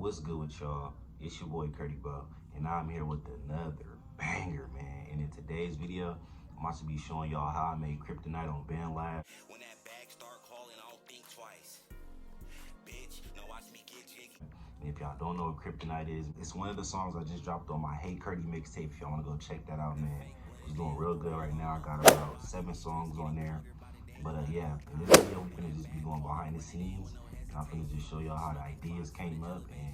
What's good with y'all? It's your boy Kryptonite, and I'm here with another banger, man. And in today's video, I'm about to be showing y'all how I made Kryptonite on Bandlab. When that bag start calling, I don't think twice. Bitch, now watch me get jiggy. And if y'all don't know what Kryptonite is, it's one of the songs I just dropped on my Hey Curdy mixtape. If y'all want to go check that out, man. It's doing real good right now. I got about 7 songs on there. But yeah, in this video, we're gonna just be going behind the scenes. And I'm gonna just show y'all how the ideas came up and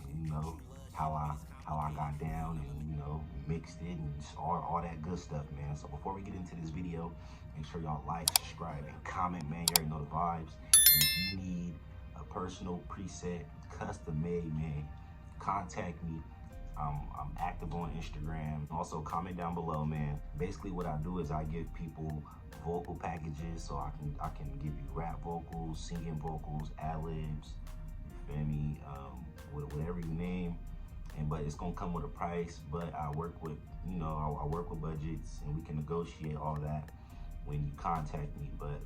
how I got down and mixed it and just all that good stuff, man. So before we get into this video, make sure y'all like, subscribe, and comment, man. You already know the vibes. And if you need a personal preset, custom made, man, contact me. I'm active on Instagram. Also, comment down below, man. Basically, what I do is I give people vocal packages, so I can give you rap vocals, singing vocals, ad-libs, you feel me, whatever you name. But it's gonna come with a price. But I work with I work with budgets, and we can negotiate all that when you contact me. But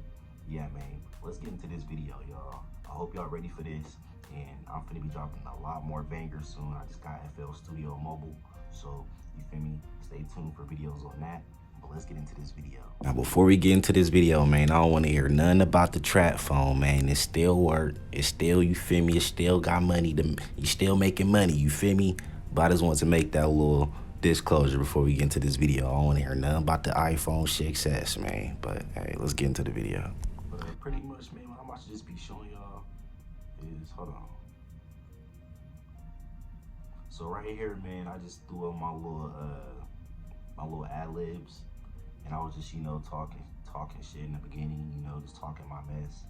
yeah, man, let's get into this video, y'all. I hope y'all ready for this. And I'm gonna be dropping a lot more bangers soon. I just got FL Studio Mobile, so you feel me? Stay tuned for videos on that. But let's get into this video. Now, before we get into this video, man, I don't want to hear nothing about the trap phone, man. It still work. It's still, you feel me? It still got money. You still making money, you feel me? But I just want to make that little disclosure before we get into this video. I don't want to hear nothing about the iPhone 6S, man. But hey, let's get into the video. But pretty much, man, what I'm about to just be showing y'all is, hold on. So right here, man, I just threw up my little ad-libs, and I was just, talking shit in the beginning, just talking my mess,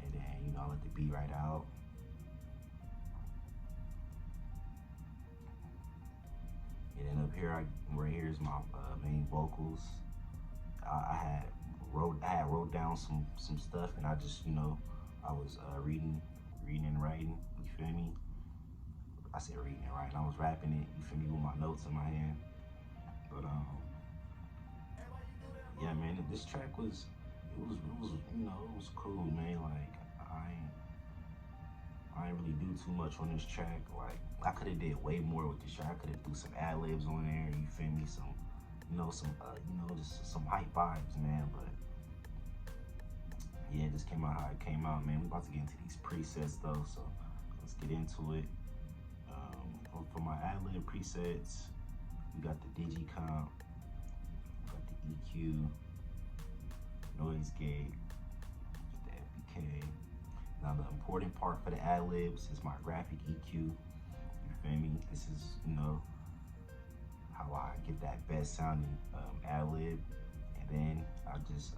and then, I let the beat right out. And then up here, right here is my main vocals. I had wrote down some stuff, and I just, I was reading and writing, you feel me? I said reading and writing, I was rapping it, you feel me, with my notes in my hand. But yeah, man, this track was cool, man. Like I ain't really do too much on this track. Like I could have did way more with this track. I could have threw some ad libs on there, you feel me, just some hype vibes, man. But yeah, it just came out how it came out, man. We about to get into these presets though, so let's get into it. For my ad-lib presets, we got the Digicomp, we got the EQ, noise gate, the FBK. Now the important part for the ad-libs is my graphic EQ. You feel me? This is, how I get that best sounding ad-lib. And then I just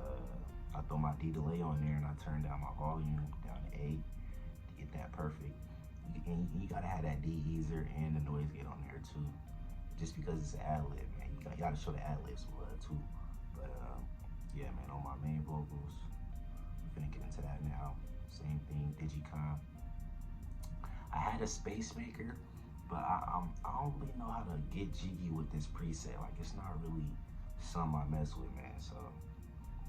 I throw my D-delay on there, and I turn down my volume down to 8 to get that perfect. And you gotta have that de-easer and the noise gate on there too, just because it's an ad-lib, man. You gotta show the ad-lib some love too. But yeah, man, on my main vocals, we're gonna get into that now. Same thing, Digicomp. I had a Space Maker, but I don't really know how to get jiggy with this preset. Like, it's not really something I mess with, man. So,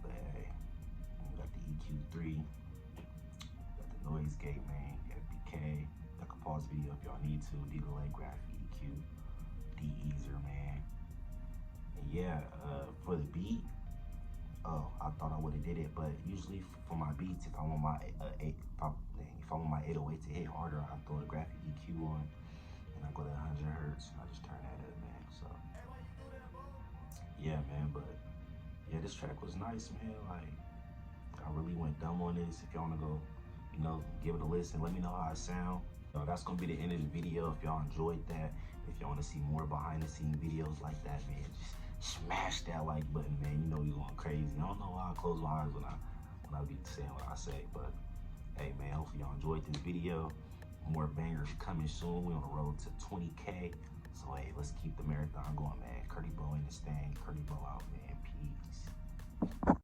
but hey, we got the EQ3, got the noise gate, man, FBK. I can pause the video if y'all need to. D-delay, graphic EQ, de-easer, man. And yeah, for the beat, I thought I would have did it, but usually for my beats, if I want my 808 to hit harder, I throw the graphic EQ on, and I go to 100 hertz, and I just turn that up, man. So yeah, man. But yeah, this track was nice, man. Like, I really went dumb on this. If y'all wanna go, give it a listen, let me know how it sound. That's gonna be the end of the video. If y'all enjoyed that, if y'all wanna see more behind the scene videos like that, man, just smash that like button, man. You know we going crazy. I don't know why I close my eyes when I be saying what I say, but hey, man, hopefully y'all enjoyed this video. More bangers coming soon. We on the road to 20K. So hey, let's keep the marathon going, man. Kryptonite in this thing. Kryptonite out, man. Peace.